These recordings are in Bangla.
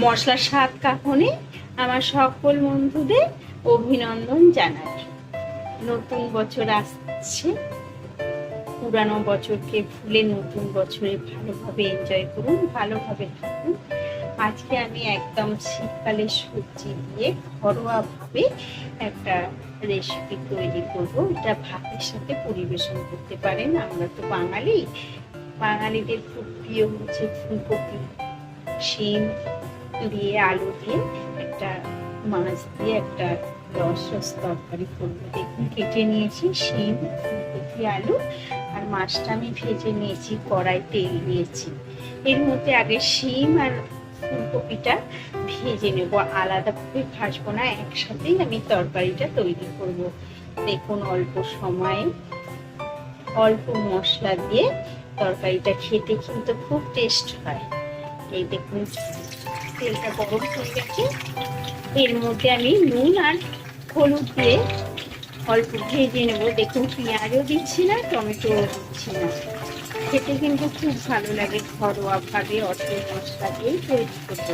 মশলার স্বাদ কাহনে আমার সকল বন্ধুদের অভিনন্দন জানাই। নতুন বছর আসছে, পুরানো বছরকে ভুলে নতুন বছরে ভালোভাবে এনজয় করুন, ভালোভাবে থাকুন। আজকে আমি একদম শীতকালের সবজি দিয়ে ঘরোয়াভাবে একটা রেসিপি তৈরি করব। এটা ভাতের সাথে পরিবেশন করতে পারেন। আমরা তো বাঙালিদের খুব প্রিয় হচ্ছে ফুলকপি, শিম দিয়ে আলু দিয়ে একটা মাছ দিয়ে একটা রস তরকারি করবো। দেখুন কেটে নিয়েছি শিম, ফুলকপি, আলু আর মাছটা আমি ভেজে নিয়েছি। কড়াই তেল দিয়েছি। এর মধ্যে আগে শিম আর ফুলকপিটা ভেজে নেব, আলাদাভাবে ভাজবো না, একসাথেই আমি তরকারিটা তৈরি করব। দেখুন অল্প সময়ে অল্প মশলা দিয়ে তরকারিটা খেতে কিন্তু খুব টেস্ট হয়। এই দেখুন তেলটা গরম হয়ে গেছে। এর মধ্যে আমি নুন আর হলুদ দিয়ে অল্প ভেজে নেব। দেখুন পেঁয়াজও দিচ্ছি না, টমেটো দিচ্ছি না। খেতে কিন্তু খুব ভালো লাগে ঘরোয়াভাবে অল্প মশলা দিয়ে তৈরি করতে।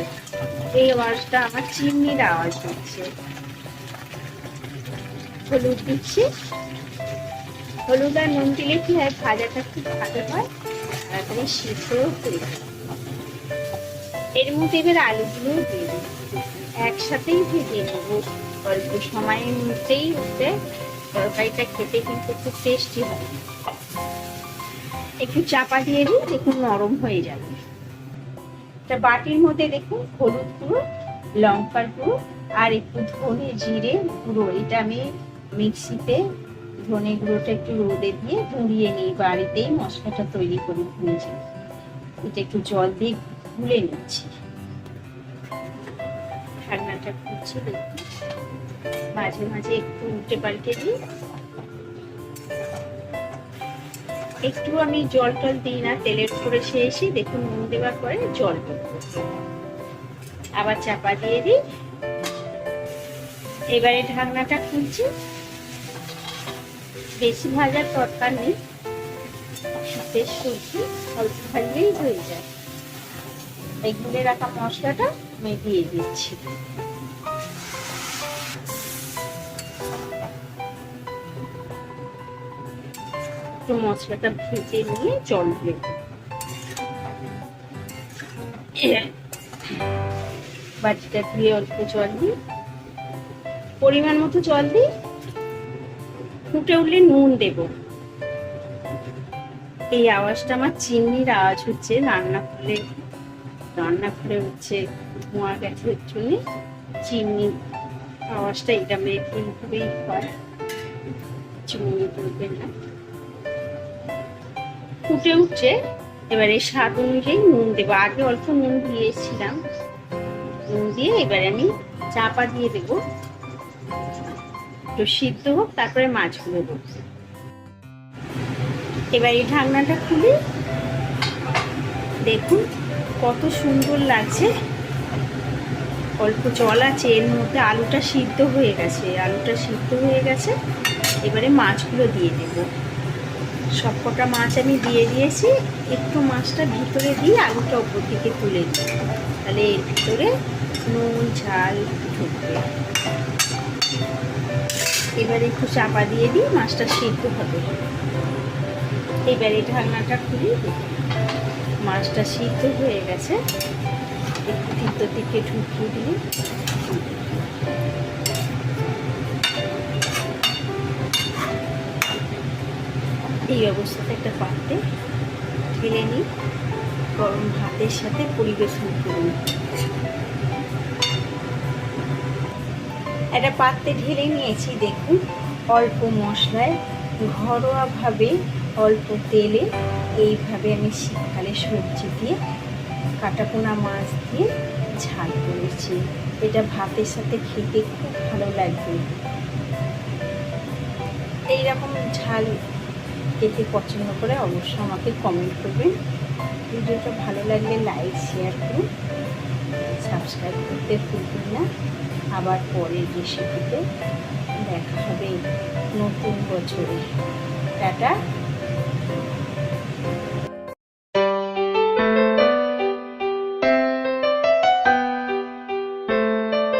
এই আওয়াজটা আমার চিমনির আওয়াজ হচ্ছে। হলুদ দিচ্ছি। হলুদ আর নুন দিলে কি হয়, ভাজাটা খুব ভালো হয়, তাড়াতাড়ি সিদ্ধও হয়ে যায়। এর মধ্যে এবার আলুগুলো দিয়ে দিই, একসাথেই ভেজে নেব। অল্প সময়ের মধ্যেই উঠে তরকারিটা খেতে কিন্তু খুব টেস্টি হয়। একটু চাপা দিয়ে দিই, দেখুন নরম হয়ে যাবে। একটা বাটির মধ্যে দেখুন হলুদ গুঁড়ো, লঙ্কার গুঁড়ো আর একটু ধনে জিরে গুঁড়ো, এটা আমি মিক্সিতে ধনে গুঁড়োটা একটু রোদে দিয়ে গুঁড়িয়ে নিই। বাড়িতেই মশলাটা তৈরি করে নিয়েছি। এটা একটু জল দিয়ে গুলে নিচ্ছি। ঢাকনাটা খুলছি, দেখুন মাঝে মাঝে একটু উল্টে পাল্টে দিই। একটু আমি জল টল দিই না, তেলের উপরে শেষে দেখুন নুন দেওয়ার পরে জল দেব। আবার চাপা দিয়ে দিই। এবারে ঢাকনাটা খুলছি। বেশি ভাজার দরকার নেই, শীতের সবজি অল্প ভাজলেই হয়ে যায়। এই গুলে রাখা মশলাটা আমি দিয়ে দিচ্ছি। একটু মশলাটা ভেজে নিয়ে জল দেব। বাটিটা ধুয়ে অল্প জল দিই, পরিমাণ মতো জল দিই। ফুটে উঠলে নুন দেব। এই আওয়াজটা আমার চিমনির আওয়াজ হচ্ছে। রান্নাঘরে হচ্ছে ধোঁয়া গ্যাসের জন্য চিমনি আওয়াজটা এটা এইভাবেই হয়, চিমনি বলবেন না। ফুটে উঠছে। এবারে স্বাদ অনুযায়ী নুন দেবো। আগে অল্প নুন দিয়েছিলাম, নুন দিয়ে এবারে আমি চাপা দিয়ে দেবো, একটু সিদ্ধ হোক, তারপরে মাছগুলো দেবো। এবার এই ঢাকনাটা খুলি, দেখুন কত সুন্দর লাগছে। অল্প জল আছে এর মধ্যে, আলুটা সিদ্ধ হয়ে গেছে। এবারে মাছগুলো দিয়ে দেব। সবকটা মাছ আমি দিয়ে দিয়েছি। একটু মাছটা ভিতরে দিয়ে আলুটা উপর দিকে তুলে দিই, তাহলে এর ভিতরে নুন ঝাল ঢুকবে। এবারে একটু চাপা দিয়ে দিই, মাছটা সিদ্ধ হবে। এবারে ঢাকনাটা খুলি, মাছটা সিদ্ধ হয়ে গেছে। একটু ভিতর দিকে ঢুকিয়ে দিই। এই অবস্থাতে একটা পাত্রে ঢেলে নিই, গরম ভাতের সাথে পরিবেশন করুন। একটা পাত্রে ঢেলে নিয়েছি, দেখুন অল্প মশলায় ঘরোয়াভাবে অল্প তেলে এইভাবে আমি শীতকালে সবজি দিয়ে কাটাপোনা মাছ দিয়ে ঝাল করেছি। এটা ভাতের সাথে খেতে খুব ভালো লাগবে। এইরকম ঝাল খেতে পছন্দ করে অবশ্যই আমাকে কমেন্ট করবেন। ভিডিওটা ভালো লাগলে লাইক শেয়ার করুন, সাবস্ক্রাইব করতে ভুলবেন না। আবার পরের রেসিপিতে দেখা হবে নতুন বছরে। টাটা।